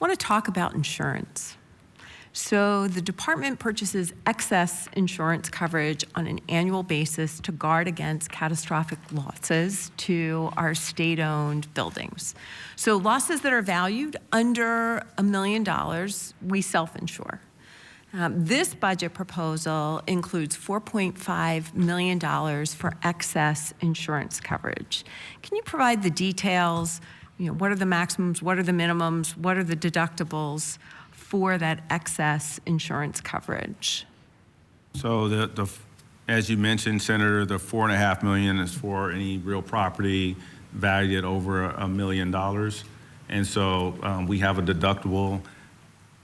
want to talk about insurance. So the department purchases excess insurance coverage on an annual basis to guard against catastrophic losses to our state-owned buildings. So losses that are valued under $1 million, we self-insure. This budget proposal includes $4.5 million for excess insurance coverage. Can you provide the details? What are the maximums? What are the minimums? What are the deductibles for that excess insurance coverage? So as you mentioned, Senator, the $4.5 million is for any real property valued at over $1 million. And so we have a deductible,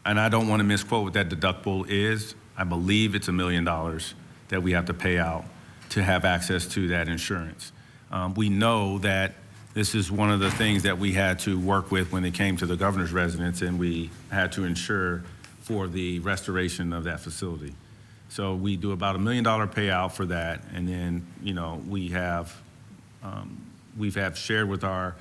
and I don't want to misquote what that deductible is. I believe it's $1 million that we have to pay out to have access to that insurance. We know that this is one of the things that we had to work with when it came to the governor's residence, and we had to insure for the restoration of that facility. So we do about $1 million payout for that, and then we've shared with our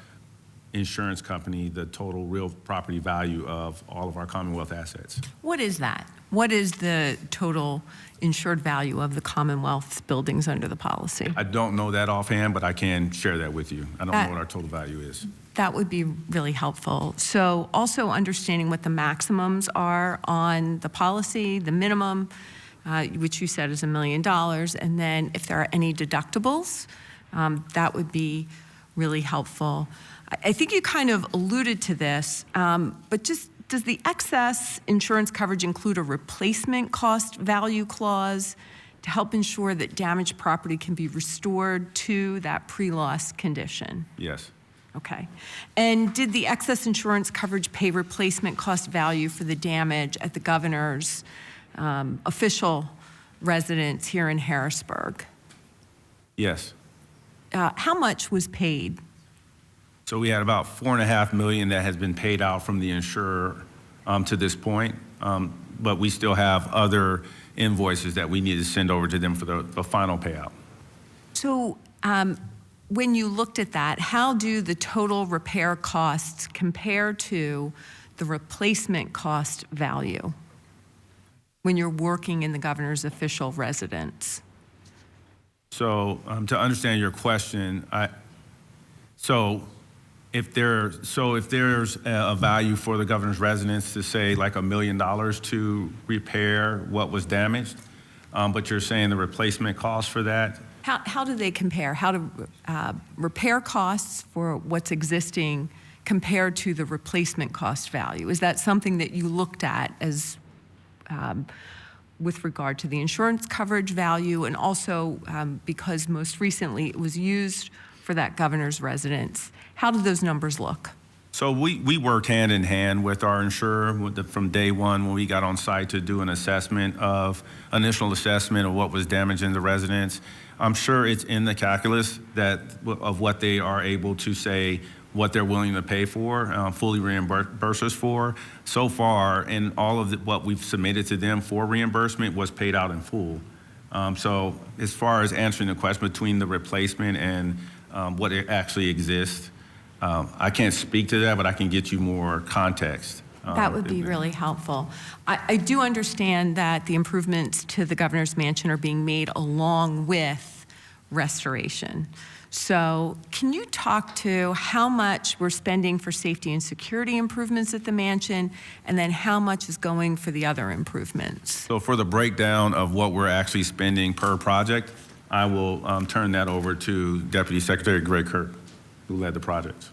insurance company the total real property value of all of our Commonwealth assets. What is that? What is the total insured value of the Commonwealth's buildings under the policy? I don't know that offhand, but I can share that with you. I don't know what our total value is. That would be really helpful. So also understanding what the maximums are on the policy, the minimum, which you said is $1 million, and then if there are any deductibles, that would be really helpful. I think you kind of alluded to this, but just does the excess insurance coverage include a replacement cost value clause to help ensure that damaged property can be restored to that pre-loss condition? Yes. Okay. And did the excess insurance coverage pay replacement cost value for the damage at the governor's official residence here in Harrisburg? Yes. How much was paid? So we had about $4.5 million that has been paid out from the insurer to this point, but we still have other invoices that we need to send over to them for the final payout. So when you looked at that, how do the total repair costs compare to the replacement cost value when you're working in the governor's official residence? So to understand your question, if there's a value for the governor's residence to say like $1 million to repair what was damaged, but you're saying the replacement cost for that? How do they compare? How do repair costs for what's existing compared to the replacement cost value? Is that something that you looked at as with regard to the insurance coverage value, and also because most recently it was used for that governor's residence? How do those numbers look? So we worked hand in hand with our insurer from day one when we got on site to do an initial assessment of what was damaged in the residence. I'm sure it's in the calculus of what they are able to say what they're willing to pay for, fully reimburse us for. So far, and all of what we've submitted to them for reimbursement was paid out in full. So as far as answering the question between the replacement and what actually exists, I can't speak to that, but I can get you more context. That would be really helpful. I do understand that the improvements to the governor's mansion are being made along with restoration. So can you talk to how much we're spending for safety and security improvements at the mansion, and then how much is going for the other improvements? So for the breakdown of what we're actually spending per project, I will turn that over to Deputy Secretary Greg Kirk, who led the project.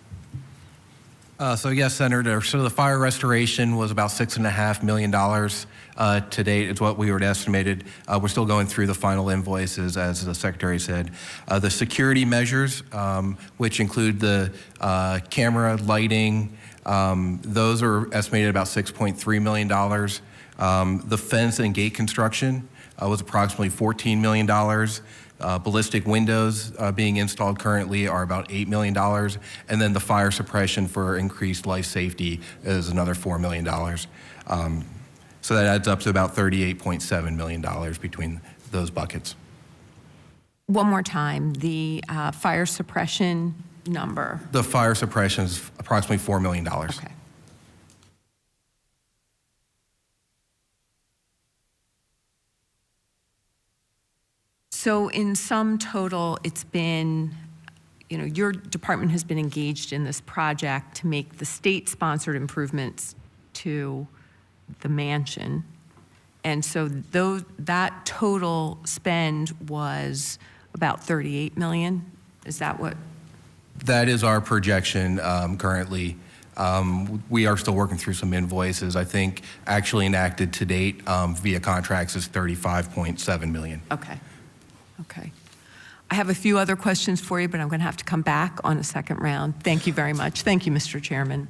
So yes, Senator, so the fire restoration was about $6.5 million to date. It's what we were estimated. We're still going through the final invoices, as the Secretary said. The security measures, which include the camera, lighting, those are estimated about $6.3 million. The fence and gate construction was approximately $14 million. Ballistic windows being installed currently are about $8 million, and then the fire suppression for increased life safety is another $4 million. So that adds up to about $38.7 million between those buckets. One more time, the fire suppression number. The fire suppression is approximately $4 million. Okay. So in sum total, it's been, your department has been engaged in this project to make the state-sponsored improvements to the mansion. And so that total spend was about 38 million? Is that what? That is our projection currently. We are still working through some invoices. I think actually enacted to date via contracts is 35.7 million. Okay. I have a few other questions for you, but I'm going to have to come back on a second round. Thank you very much. Thank you, Mr. Chairman.